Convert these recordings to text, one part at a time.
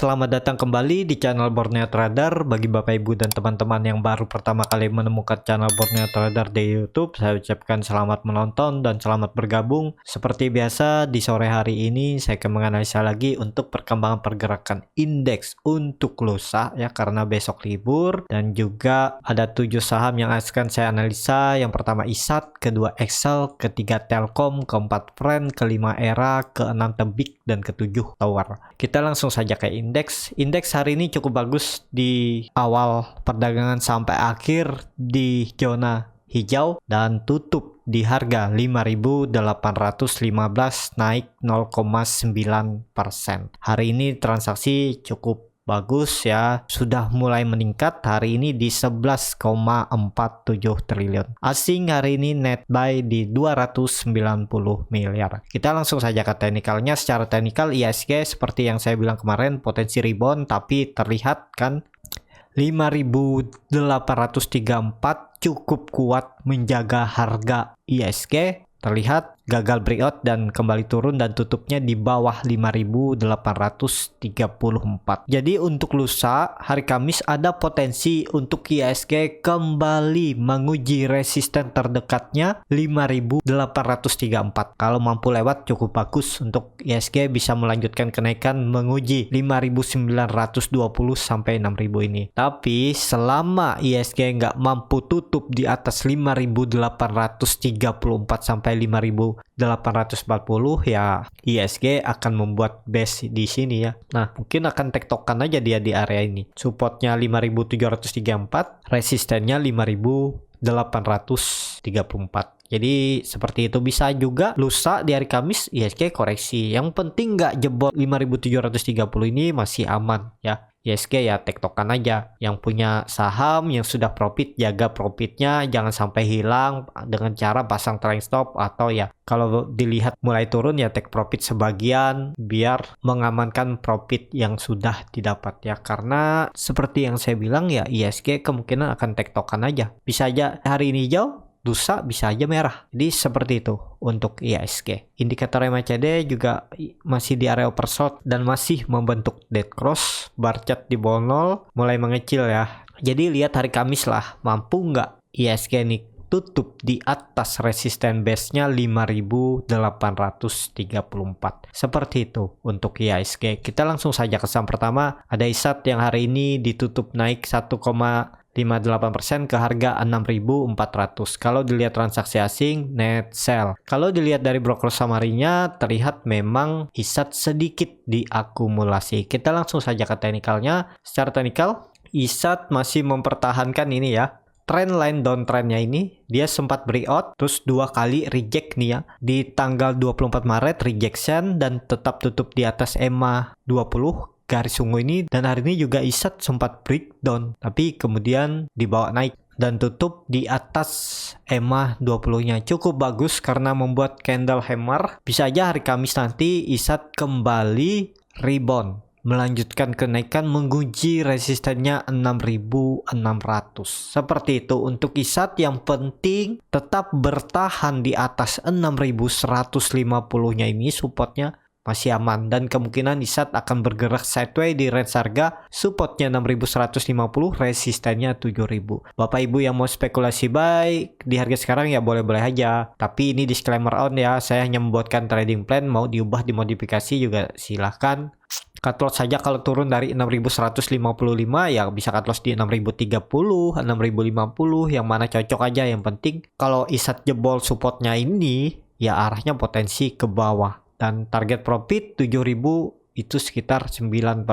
selamat datang kembali di channel Borneo Trader. Bagi Bapak Ibu dan teman-teman yang baru pertama kali menemukan channel Borneo Trader di YouTube, saya ucapkan selamat menonton dan selamat bergabung. Seperti biasa, di sore hari ini saya akan menganalisa lagi untuk perkembangan pergerakan indeks untuk lusa ya, karena besok libur, dan juga ada 7 saham yang akan saya analisa. Yang pertama ISAT, kedua Excel, ketiga Telkom, keempat Friend, kelima Era, keenam Tebik, dan ketujuh Tower. Kita langsung saja ke indeks. Indeks hari ini cukup bagus di awal perdagangan sampai akhir di zona hijau dan tutup di harga 5.815 naik 0,9%. Hari ini transaksi cukup bagus ya, sudah mulai meningkat hari ini di 11,47 triliun. Asing hari ini net buy di 290 miliar. Kita langsung saja ke teknikalnya. Secara teknikal IHSG seperti yang saya bilang kemarin, potensi rebound, tapi terlihat kan 5.834 cukup kuat menjaga harga IHSG. Terlihat gagal breakout dan kembali turun dan tutupnya di bawah 5.834. Jadi untuk lusa hari Kamis ada potensi untuk IHSG kembali menguji resisten terdekatnya 5.834. Kalau mampu lewat cukup bagus untuk IHSG bisa melanjutkan kenaikan menguji 5.920 sampai 6.000 ini. Tapi selama IHSG nggak mampu tutup di atas 5.834 sampai 5.840 ya, IHSG akan membuat base di sini ya. Nah, mungkin akan tektokan aja dia di area ini. Supportnya 5.734, resistennya 5.834. Jadi seperti itu. Bisa juga lusa di hari Kamis IHSG koreksi. Yang penting nggak jebol 5.730 ini masih aman ya. IHSG ya tektokan aja. Yang punya saham yang sudah profit, jaga profitnya, jangan sampai hilang dengan cara pasang trailing stop, atau ya kalau dilihat mulai turun ya take profit sebagian biar mengamankan profit yang sudah didapat ya. Karena seperti yang saya bilang ya, IHSG kemungkinan akan tektokan aja. Bisa aja hari ini hijau, lusa bisa aja merah. Jadi seperti itu untuk IHSG. Indikator MACD juga masih di area oversold dan masih membentuk dead cross. Bar chart di bawah 0 mulai mengecil ya. Jadi lihat hari Kamis lah, mampu nggak IHSG nih tutup di atas resisten base-nya 5.834. Seperti itu untuk IHSG. Kita langsung saja ke saham pertama. Ada ISAT yang hari ini ditutup naik 1,58% ke harga 6.400. Kalau dilihat transaksi asing, net sell. Kalau dilihat dari broker summary-nya, terlihat memang ISAT sedikit diakumulasi. Kita langsung saja ke teknikalnya. Secara teknikal, ISAT masih mempertahankan ini ya, trendline downtrendnya ini. Dia sempat breakout terus 2 kali reject nih ya. Di tanggal 24 Maret rejection dan tetap tutup di atas EMA 20 garis ungu ini, dan hari ini juga ISAT sempat breakdown tapi kemudian dibawa naik dan tutup di atas EMA 20-nya. Cukup bagus karena membuat candle hammer. Bisa aja hari Kamis nanti ISAT kembali rebound, melanjutkan kenaikan menguji resistennya 6.600. Seperti itu untuk ISAT. Yang penting tetap bertahan di atas 6.150-nya ini, supportnya masih aman, dan kemungkinan ISAT akan bergerak sideways di range harga supportnya 6.150, resistennya 7.000. Bapak Ibu yang mau spekulasi buy di harga sekarang ya boleh-boleh aja, tapi ini disclaimer on ya, saya hanya membuatkan trading plan, mau diubah dimodifikasi juga silahkan. Cut loss saja kalau turun dari 6.155 ya bisa cut loss di 6.030, 6.050, yang mana cocok aja. Yang penting kalau ISAT jebol supportnya ini ya arahnya potensi ke bawah. Dan target profit 7.000 itu sekitar 9%.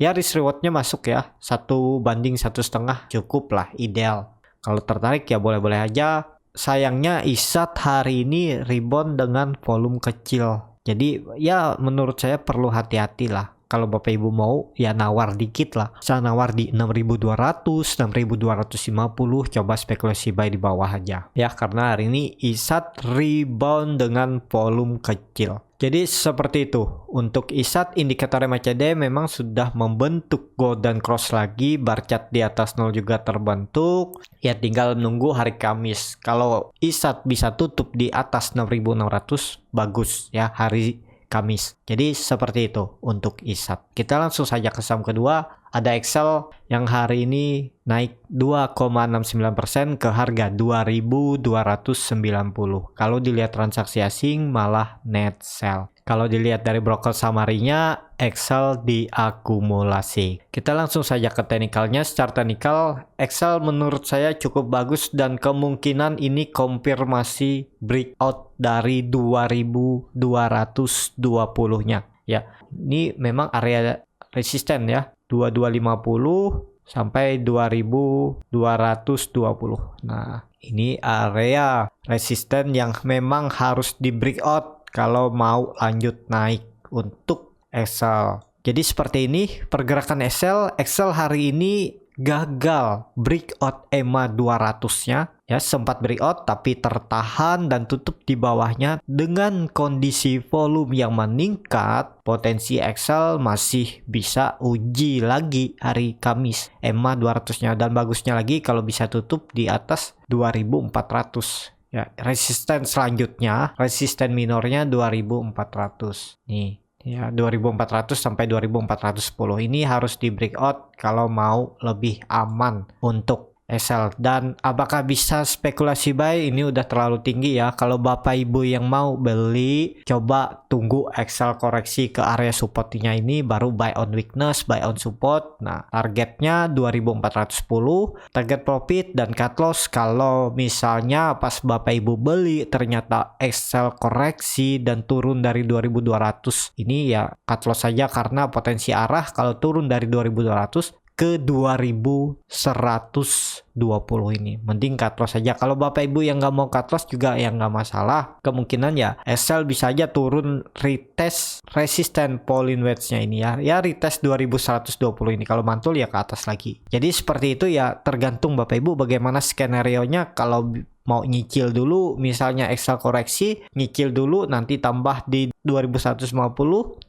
Ya risk rewardnya masuk ya, 1:1,5 cukup lah, ideal. Kalau tertarik ya boleh-boleh aja. Sayangnya ISAT hari ini rebound dengan volume kecil. Jadi ya menurut saya perlu hati-hati lah. Kalau Bapak Ibu mau ya nawar dikit lah. Bisa nawar di 6.200, 6.250, coba spekulasi buy di bawah aja. Ya karena hari ini ISAT rebound dengan volume kecil. Jadi seperti itu. Untuk ISAT, indikator MACD memang sudah membentuk golden cross lagi. Bar chart di atas 0 juga terbentuk. Ya tinggal menunggu hari Kamis. Kalau ISAT bisa tutup di atas 6.600, bagus ya. Hari Kamis. Jadi seperti itu untuk ISAT. Kita langsung saja ke saham kedua. Ada Excel yang hari ini naik 2,69% ke harga 2.290. Kalau dilihat transaksi asing malah net sell. Kalau dilihat dari broker summary-nya, Excel diakumulasi. Kita langsung saja ke teknikalnya. Secara teknikal, Excel menurut saya cukup bagus dan kemungkinan ini konfirmasi breakout dari 2220-nya. Ya, ini memang area resisten ya. 2250 sampai 2220. Nah, ini area resisten yang memang harus di breakout kalau mau lanjut naik untuk Excel. Jadi seperti ini pergerakan Excel. Excel hari ini gagal breakout EMA 200-nya ya, sempat breakout tapi tertahan dan tutup di bawahnya. Dengan kondisi volume yang meningkat, potensi Excel masih bisa uji lagi hari Kamis EMA 200-nya, dan bagusnya lagi kalau bisa tutup di atas 2400. Ya, resisten selanjutnya, resisten minornya 2400. Nih, ya 2400 sampai 2410 ini harus di breakout kalau mau lebih aman untuk Excel. Dan apakah bisa spekulasi buy? Ini udah terlalu tinggi ya. Kalau Bapak Ibu yang mau beli, coba tunggu Excel koreksi ke area supportnya ini, baru buy on weakness, buy on support. Nah, targetnya 2410, target profit dan cut loss. Kalau misalnya pas Bapak Ibu beli ternyata Excel koreksi dan turun dari 2200, ini ya cut loss saja karena potensi arah kalau turun dari 2200 ke 2120 ini mending cut loss saja. Kalau Bapak Ibu yang nggak mau cut loss juga ya nggak masalah. Kemungkinan ya Excel bisa aja turun retest resisten Pauline wedge-nya ini ya retest 2120 ini. Kalau mantul ya ke atas lagi. Jadi seperti itu ya, tergantung Bapak Ibu bagaimana skenario-nya. Kalau mau nyicil dulu, misalnya Excel koreksi, nyicil dulu nanti tambah di 2150,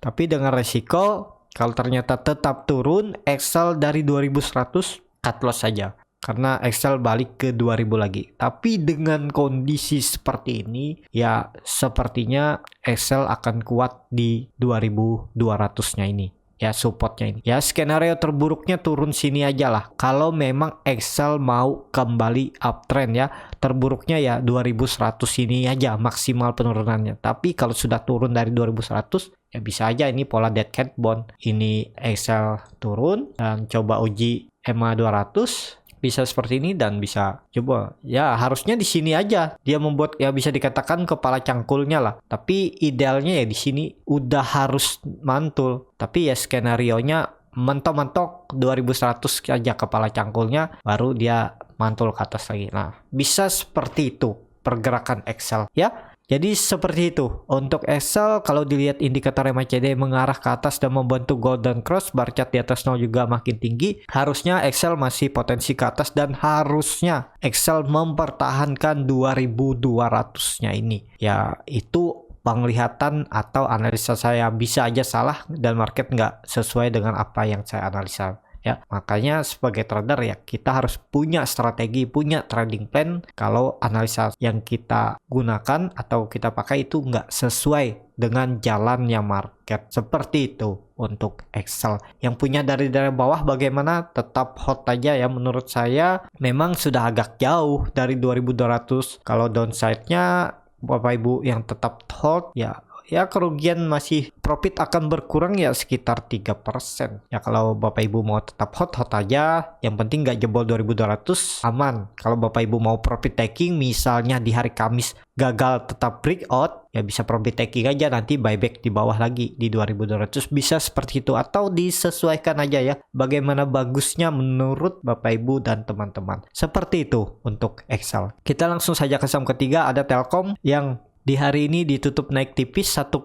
tapi dengan resiko kalau ternyata tetap turun Excel dari 2100, cut loss saja karena Excel balik ke 2000 lagi. Tapi dengan kondisi seperti ini ya sepertinya Excel akan kuat di 2200-nya ini. Ya, supportnya ini. Ya, skenario terburuknya turun sini aja lah. Kalau memang Excel mau kembali uptrend ya. Terburuknya ya 2100 ini aja maksimal penurunannya. Tapi kalau sudah turun dari 2100, ya bisa aja ini pola dead cat bond. Ini Excel turun dan coba uji EMA 200. Bisa seperti ini dan bisa coba ya, harusnya di sini aja dia membuat ya bisa dikatakan kepala cangkulnya lah. Tapi idealnya ya di sini udah harus mantul. Tapi ya skenarionya mentok-mentok 2100 aja kepala cangkulnya, baru dia mantul ke atas lagi. Nah, bisa seperti itu pergerakan Excel ya. Jadi seperti itu untuk Excel. Kalau dilihat indikator MACD mengarah ke atas dan membentuk golden cross, bar chart di atas 0 juga makin tinggi, harusnya Excel masih potensi ke atas dan harusnya Excel mempertahankan 2200-nya ini. Ya itu penglihatan atau analisa saya, bisa aja salah dan market nggak sesuai dengan apa yang saya analisa. Ya, makanya sebagai trader ya kita harus punya strategi, punya trading plan. Kalau analisa yang kita gunakan atau kita pakai itu nggak sesuai dengan jalannya market, seperti itu untuk Excel. Yang punya dari bawah bagaimana? Tetap hold aja ya, menurut saya memang sudah agak jauh dari 2200. Kalau downside-nya Bapak Ibu yang tetap hold ya kerugian masih, profit akan berkurang ya sekitar 3%. Ya kalau Bapak Ibu mau tetap hold aja, yang penting nggak jebol 2200, aman. Kalau Bapak Ibu mau profit taking misalnya di hari Kamis gagal tetap breakout, ya bisa profit taking aja, nanti buyback di bawah lagi di 2200, bisa seperti itu. Atau disesuaikan aja ya bagaimana bagusnya menurut Bapak Ibu dan teman-teman. Seperti itu untuk Excel. Kita langsung saja ke saham ketiga, ada Telkom yang di hari ini ditutup naik tipis 1,22%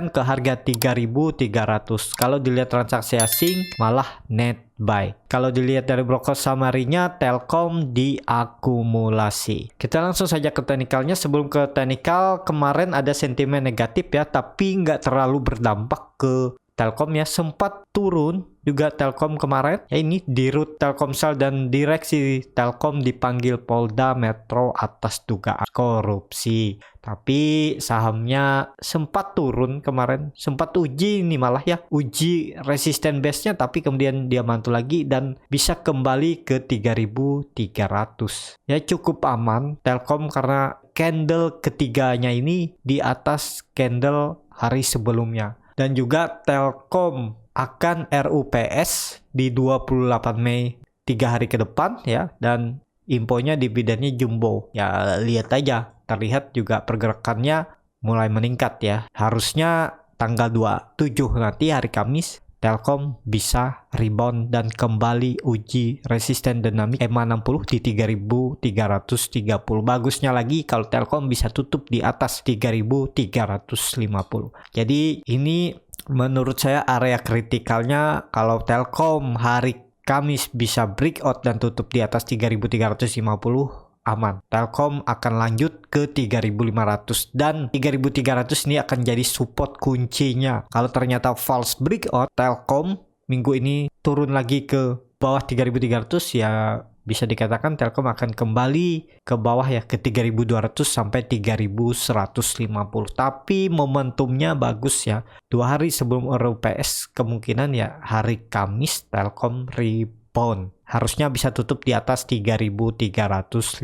ke harga 3.300. Kalau dilihat transaksi asing malah net buy. Kalau dilihat dari broker summary-nya, Telkom diakumulasi. Kita langsung saja ke teknikalnya. Sebelum ke teknikal, kemarin ada sentimen negatif ya, tapi nggak terlalu berdampak ke Telkom ya, sempat turun juga Telkom kemarin. Ya ini di Dirut Telkomsel dan direksi Telkom dipanggil Polda Metro atas dugaan korupsi. Tapi sahamnya sempat turun kemarin, sempat uji ini malah ya, uji resisten base-nya, tapi kemudian dia mantul lagi dan bisa kembali ke 3.300. Ya cukup aman Telkom karena candle ketiganya ini di atas candle hari sebelumnya. Dan juga Telkom akan RUPS di 28 Mei 3 hari ke depan ya, dan infonya dividennya jumbo. Ya lihat aja, terlihat juga pergerakannya mulai meningkat ya. Harusnya tanggal 27 nanti hari Kamis Telkom bisa rebound dan kembali uji resisten dinamik EMA 60 di 3.330. Bagusnya lagi kalau Telkom bisa tutup di atas 3.350. Jadi ini menurut saya area kritikalnya. Kalau Telkom hari Kamis bisa breakout dan tutup di atas 3.350, aman. Telkom akan lanjut ke 3.500 dan 3.300 ini akan jadi support kuncinya. Kalau ternyata false breakout, Telkom minggu ini turun lagi ke bawah 3.300, ya bisa dikatakan Telkom akan kembali ke bawah ya, ke 3.200 sampai 3.150. Tapi momentumnya bagus ya. 2 hari sebelum RUPS kemungkinan ya hari Kamis Telkom rebound. Harusnya bisa tutup di atas 3.350.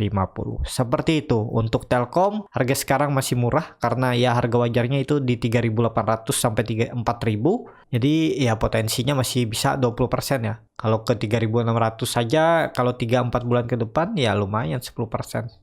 Seperti itu untuk Telkom. Harga sekarang masih murah karena ya harga wajarnya itu di 3.800 sampai 4.000. Jadi ya potensinya masih bisa 20% ya. Kalau ke 3.600 saja kalau 3-4 bulan ke depan ya lumayan 10%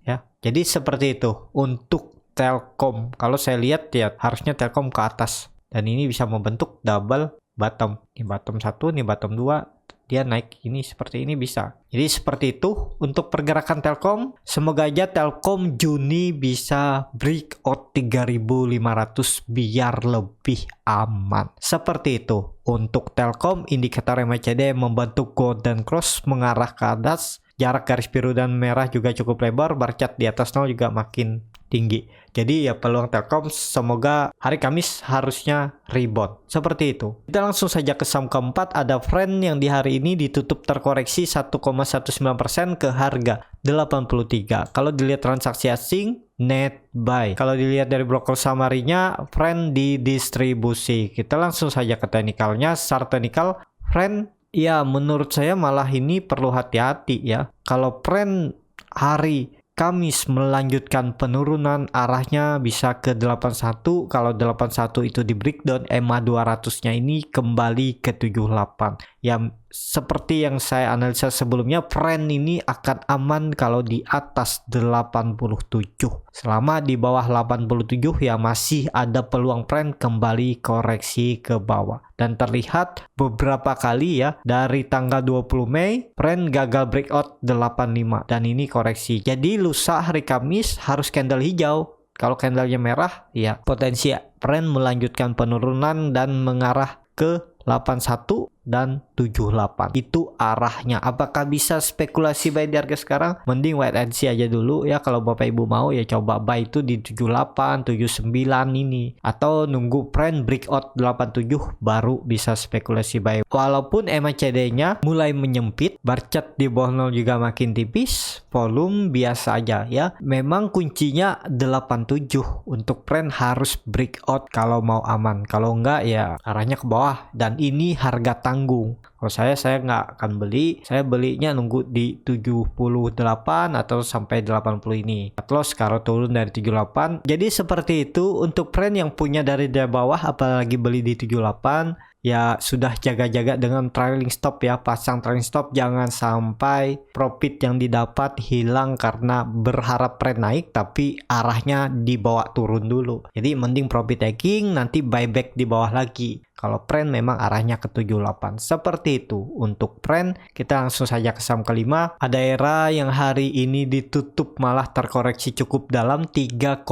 ya. Jadi seperti itu untuk Telkom. Kalau saya lihat ya harusnya Telkom ke atas dan ini bisa membentuk double bottom. Ini bottom 1, ini bottom 2. Dia naik ini seperti ini bisa. Jadi seperti itu untuk pergerakan Telkom. Semoga aja Telkom Juni bisa breakout 3.500 biar lebih aman. Seperti itu untuk Telkom. Indikator MACD membentuk golden cross mengarah ke atas. Jarak garis biru dan merah juga cukup lebar. Bar chart di atas 0 juga makin tinggi. Jadi ya peluang Telkom semoga hari Kamis harusnya rebound. Seperti itu. Kita langsung saja ke saham keempat. Ada Friend yang di hari ini ditutup terkoreksi 1,19% ke harga 83. Kalau dilihat transaksi asing, net buy. Kalau dilihat dari broker summary-nya, Friend didistribusi. Kita langsung saja ke teknikalnya. Chart teknikal, Friend ya menurut saya malah ini perlu hati-hati ya. Kalau Friend hari Kamis melanjutkan penurunan, arahnya bisa ke 81. Kalau 81 itu di breakdown, EMA 200-nya ini kembali ke 78. Yang seperti yang saya analisa sebelumnya, Friend ini akan aman kalau di atas 87. Selama di bawah 87 ya masih ada peluang Friend kembali koreksi ke bawah. Dan terlihat beberapa kali ya, dari tanggal 20 Mei, Friend gagal breakout 85. Dan ini koreksi. Jadi lusa hari Kamis harus candle hijau. Kalau candlenya merah, ya potensi Friend melanjutkan penurunan dan mengarah ke 81 dan 78. Itu arahnya. Apakah bisa spekulasi buy di harga sekarang? Mending wait and see aja dulu ya. Kalau Bapak Ibu mau ya coba buy itu di 78, 79 ini. Atau nunggu Friend breakout 87 baru bisa spekulasi buy. Walaupun MACD-nya mulai menyempit, bar chart di bawah 0 juga makin tipis, volume biasa aja ya. Memang kuncinya 87 untuk Friend harus breakout kalau mau aman. Kalau enggak ya arahnya ke bawah dan ini harga tanggung. Kalau saya nggak akan beli. Saya belinya nunggu di 78 atau sampai 80 ini. Cut loss kalau turun dari 78. Jadi seperti itu untuk Friend yang punya dari bawah, apalagi beli di 78. Ya sudah jaga-jaga dengan trailing stop ya. Pasang trailing stop, jangan sampai profit yang didapat hilang karena berharap Friend naik tapi arahnya dibawa turun dulu. Jadi mending profit taking, nanti buyback di bawah lagi. Kalau Friend memang arahnya ke 78. Seperti itu untuk Friend. Kita langsung saja ke saham kelima. Ada Era yang hari ini ditutup malah terkoreksi cukup dalam 3,2%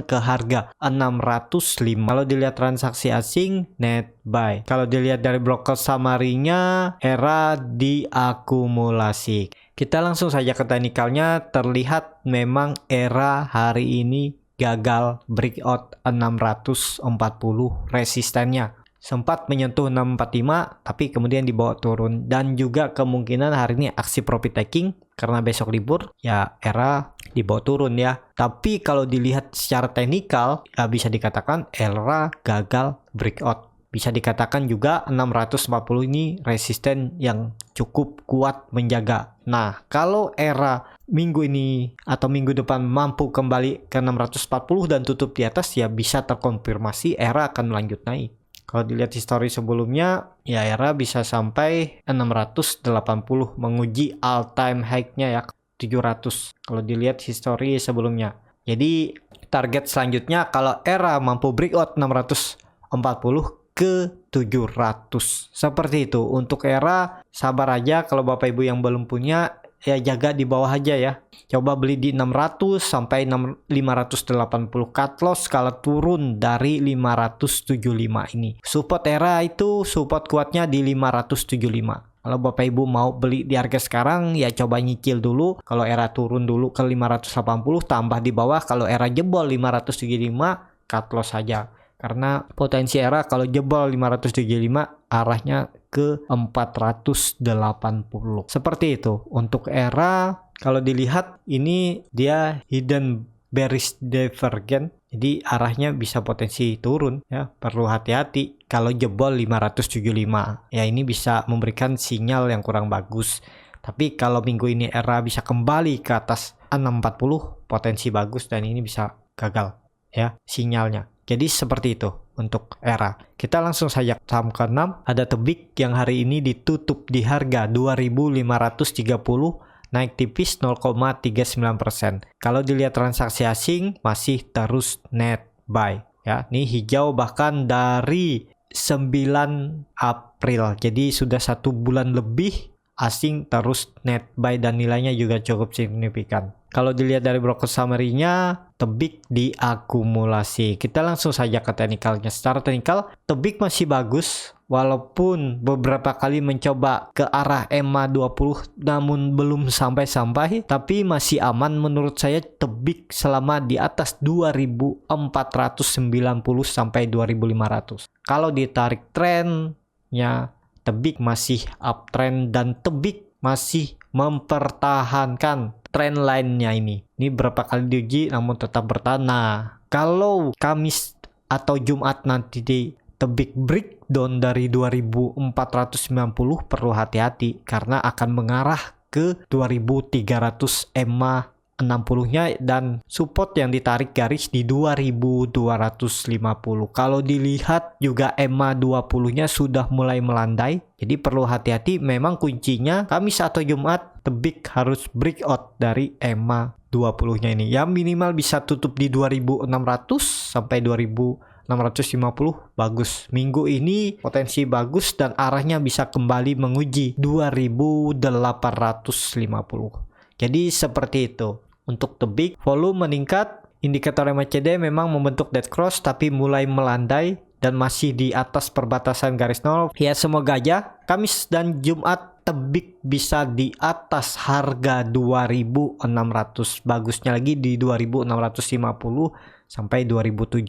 ke harga 605. Kalau dilihat transaksi asing, net buy. Kalau dilihat dari broker summary-nya, Era diakumulasi. Kita langsung saja ke teknikalnya. Terlihat memang Era hari ini gagal breakout 640 resistennya. sempat menyentuh 645 tapi kemudian dibawa turun, dan juga kemungkinan hari ini aksi profit taking karena besok libur ya ERA dibawa turun ya. Tapi kalau dilihat secara teknikal ya bisa dikatakan ERA gagal breakout. Bisa dikatakan juga 640 ini resisten yang cukup kuat menjaga. Nah, kalau ERA minggu ini atau minggu depan mampu kembali ke 640 dan tutup di atas, ya bisa terkonfirmasi ERA akan melanjut naik. Kalau dilihat histori sebelumnya, ya ERA bisa sampai 680 menguji all time high-nya ya 700. Kalau dilihat histori sebelumnya. Jadi target selanjutnya kalau ERA mampu breakout 640 ke 700. Seperti itu. Untuk ERA sabar aja, kalau Bapak Ibu yang belum punya ya jaga di bawah aja ya. Coba beli di 600 sampai 580 cut loss kalau turun dari 575 ini. Support ERA itu support kuatnya di 575. Kalau Bapak Ibu mau beli di harga sekarang ya coba nyicil dulu. Kalau ERA turun dulu ke 580 tambah di bawah. Kalau ERA jebol 575 cut loss saja. Karena potensi ERA kalau jebol 575 arahnya ke 480. Seperti itu. Untuk ERA kalau dilihat ini dia hidden bearish divergence. Jadi arahnya bisa potensi turun ya. Perlu hati-hati kalau jebol 575. Ya ini bisa memberikan sinyal yang kurang bagus. Tapi kalau minggu ini ERA bisa kembali ke atas 640 potensi bagus, dan ini bisa gagal ya sinyalnya. Jadi seperti itu untuk ERA. Kita langsung saja saham ke-6. Ada Tebik yang hari ini ditutup di harga 2.530, naik tipis 0,39%. Kalau dilihat transaksi asing masih terus net buy ya. Ini hijau bahkan dari 9 April. Jadi sudah 1 bulan lebih asing terus net buy dan nilainya juga cukup signifikan. Kalau dilihat dari broker summary-nya, Tebik diakumulasi. Kita langsung saja ke teknikalnya. Secara teknikal, Tebik masih bagus walaupun beberapa kali mencoba ke arah EMA 20 namun belum sampai-sampai, tapi masih aman menurut saya Tebik selama di atas 2490 sampai 2500. Kalau ditarik trennya, Tebik masih uptrend dan Tebik masih mempertahankan trend line-nya ini. Ini berapa kali diuji namun tetap bertahan. Nah, kalau Kamis atau Jumat nanti di Tebik breakdown dari 2490 perlu hati-hati karena akan mengarah ke 2300 EMA 60-nya dan support yang ditarik garis di 2250. Kalau dilihat juga EMA 20-nya sudah mulai melandai. Jadi perlu hati-hati, memang kuncinya Kamis atau Jumat Tebik harus breakout dari EMA 20-nya ini. Yang minimal bisa tutup di 2600 sampai 2650 bagus. Minggu ini potensi bagus dan arahnya bisa kembali menguji 2850. Jadi seperti itu. Untuk Tebik, volume meningkat, indikator MACD memang membentuk dead cross tapi mulai melandai dan masih di atas perbatasan garis nol. Ya semoga aja Kamis dan Jumat Tebik bisa di atas harga 2600. Bagusnya lagi di 2650 sampai 2700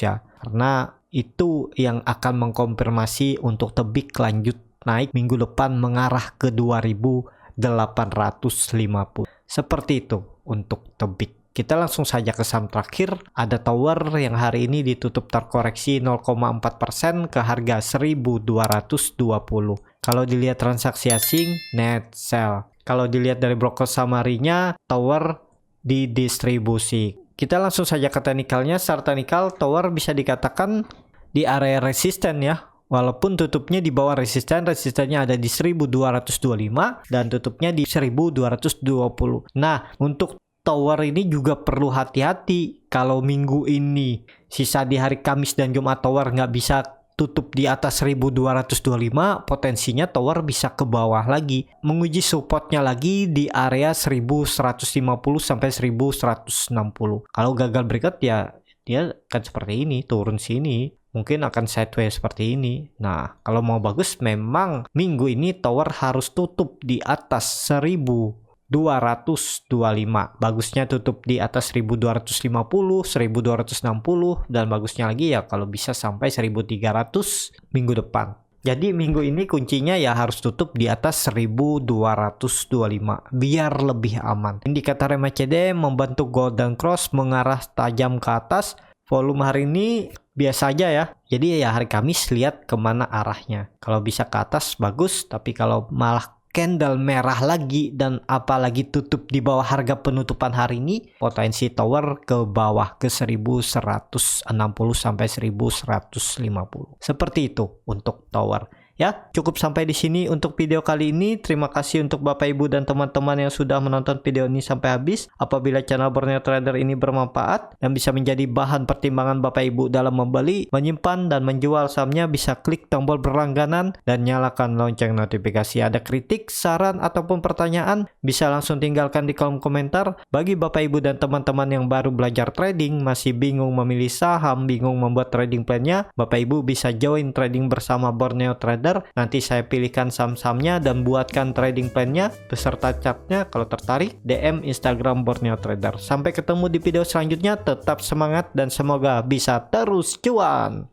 ya. Karena itu yang akan mengkonfirmasi untuk Tebik lanjut naik minggu depan mengarah ke 2850. Seperti itu untuk Tebik. Kita langsung saja ke saham terakhir. Ada Tower yang hari ini ditutup terkoreksi 0,4% ke harga 1220. Kalau dilihat transaksi asing, net sell. Kalau dilihat dari broker summary-nya, Tower didistribusi. Kita langsung saja ke teknikalnya. Secara teknikal, Tower bisa dikatakan di area resisten ya. Walaupun tutupnya di bawah resistennya ada di 1225 dan tutupnya di 1220. Nah, untuk Tower ini juga perlu hati-hati. Kalau minggu ini sisa di hari Kamis dan Jumat Tower nggak bisa tutup di atas 1225, potensinya Tower bisa ke bawah lagi. Menguji supportnya lagi di area 1150 sampai 1160. Kalau gagal breakout ya dia akan seperti ini, turun sini. Mungkin akan sideways seperti ini. Nah, kalau mau bagus memang minggu ini Tower harus tutup di atas 1000 1225. Bagusnya tutup di atas 1250, 1260, dan bagusnya lagi ya kalau bisa sampai 1300 minggu depan. Jadi minggu ini kuncinya ya harus tutup di atas 1225 biar lebih aman. Indikator MACD membentuk golden cross mengarah tajam ke atas. Volume hari ini biasa aja ya. Jadi ya hari Kamis lihat kemana arahnya. Kalau bisa ke atas bagus, tapi kalau malah candle merah lagi dan apalagi tutup di bawah harga penutupan hari ini, potensi tower ke bawah ke 1160 sampai 1150. Seperti itu untuk tower. Ya, cukup sampai di sini untuk video kali ini. Terima kasih untuk Bapak Ibu dan teman-teman yang sudah menonton video ini sampai habis. Apabila channel Borneo Trader ini bermanfaat dan bisa menjadi bahan pertimbangan Bapak Ibu dalam membeli, menyimpan, dan menjual sahamnya, bisa klik tombol berlangganan dan nyalakan lonceng notifikasi. Ada kritik, saran, ataupun pertanyaan, bisa langsung tinggalkan di kolom komentar. Bagi Bapak Ibu dan teman-teman yang baru belajar trading, masih bingung memilih saham, bingung membuat trading plan-nya, Bapak Ibu bisa join trading bersama Borneo Trader. Nanti saya pilihkan saham-sahamnya dan buatkan trading plan-nya beserta chartnya. Kalau tertarik, DM Instagram Borneo Trader. Sampai ketemu di video selanjutnya. Tetap semangat dan semoga bisa terus cuan.